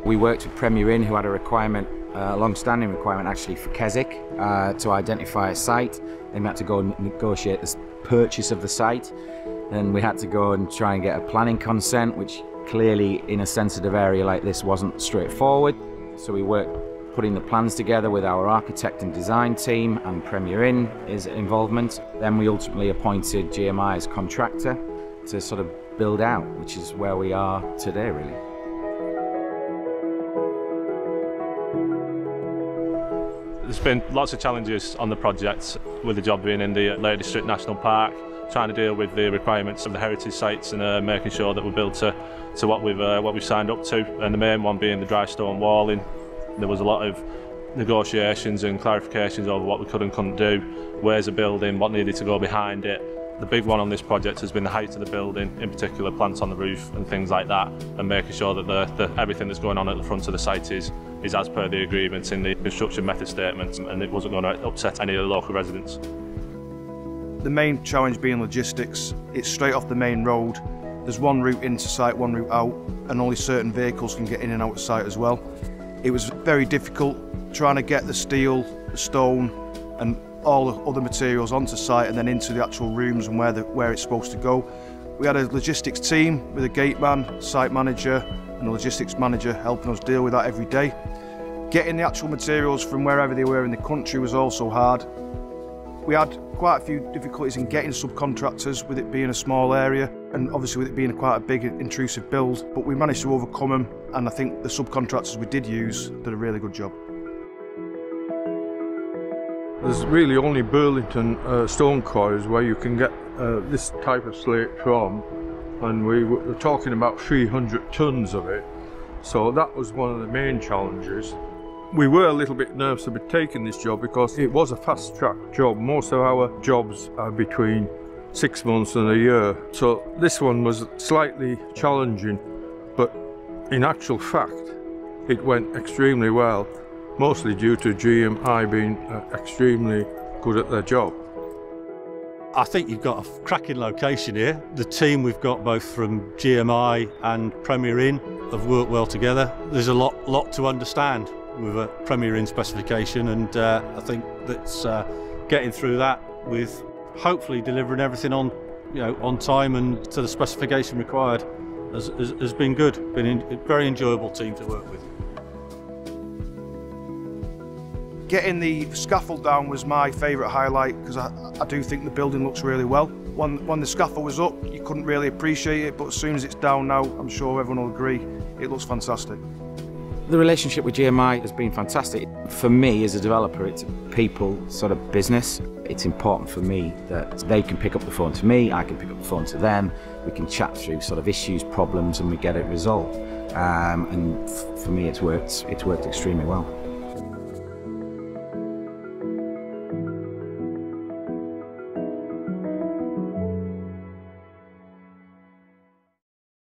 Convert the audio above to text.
We worked with Premier Inn, who had a requirement, a long-standing requirement actually for Keswick, to identify a site. They had to go and negotiate the purchase of the site, and we had to go and try and get a planning consent, which clearly in a sensitive area like this wasn't straightforward. So we worked putting the plans together with our architect and design team, and Premier Inn's involvement. Then we ultimately appointed GMI as contractor to sort of build out, which is where we are today really. There's been lots of challenges on the project, with the job being in the Lake District National Park, trying to deal with the requirements of the heritage sites and making sure that we're built to what we've signed up to, and the main one being the dry stone walling. There was a lot of negotiations and clarifications over what we could and couldn't do, ways of building, what needed to go behind it. The big one on this project has been the height of the building, in particular plants on the roof and things like that, and making sure that everything that's going on at the front of the site is as per the agreements in the construction method statements, and it wasn't going to upset any of the local residents. The main challenge being logistics. It's straight off the main road. There's one route into site, one route out, and only certain vehicles can get in and out of site as well. It was very difficult trying to get the steel, the stone and all the other materials onto site and then into the actual rooms and where it's supposed to go. We had a logistics team with a gate man, site manager and a logistics manager helping us deal with that every day. Getting the actual materials from wherever they were in the country was also hard. We had quite a few difficulties in getting subcontractors, with it being a small area and obviously with it being quite a big intrusive build, but we managed to overcome them, and I think the subcontractors we did use did a really good job. There's really only Burlington stone quarries where you can get this type of slate from, and we were talking about 300 tonnes of it, so that was one of the main challenges. We were a little bit nervous to be taking this job because it was a fast-track job. Most of our jobs are between 6 months and a year, so this one was slightly challenging, but in actual fact it went extremely well, mostly due to GMI being extremely good at their job. I think you've got a cracking location here. The team we've got both from GMI and Premier Inn have worked well together. There's a lot to understand with a Premier Inn specification, and I think that's getting through that with hopefully delivering everything on time and to the specification required has been good. Been a very enjoyable team to work with. Getting the scaffold down was my favourite highlight, because I do think the building looks really well. When the scaffold was up, you couldn't really appreciate it, but as soon as it's down now, I'm sure everyone will agree, it looks fantastic. The relationship with GMI has been fantastic. For me as a developer, it's a people sort of business. It's important for me that they can pick up the phone to me, I can pick up the phone to them, we can chat through sort of issues, problems, and we get it resolved. And for me it's worked extremely well.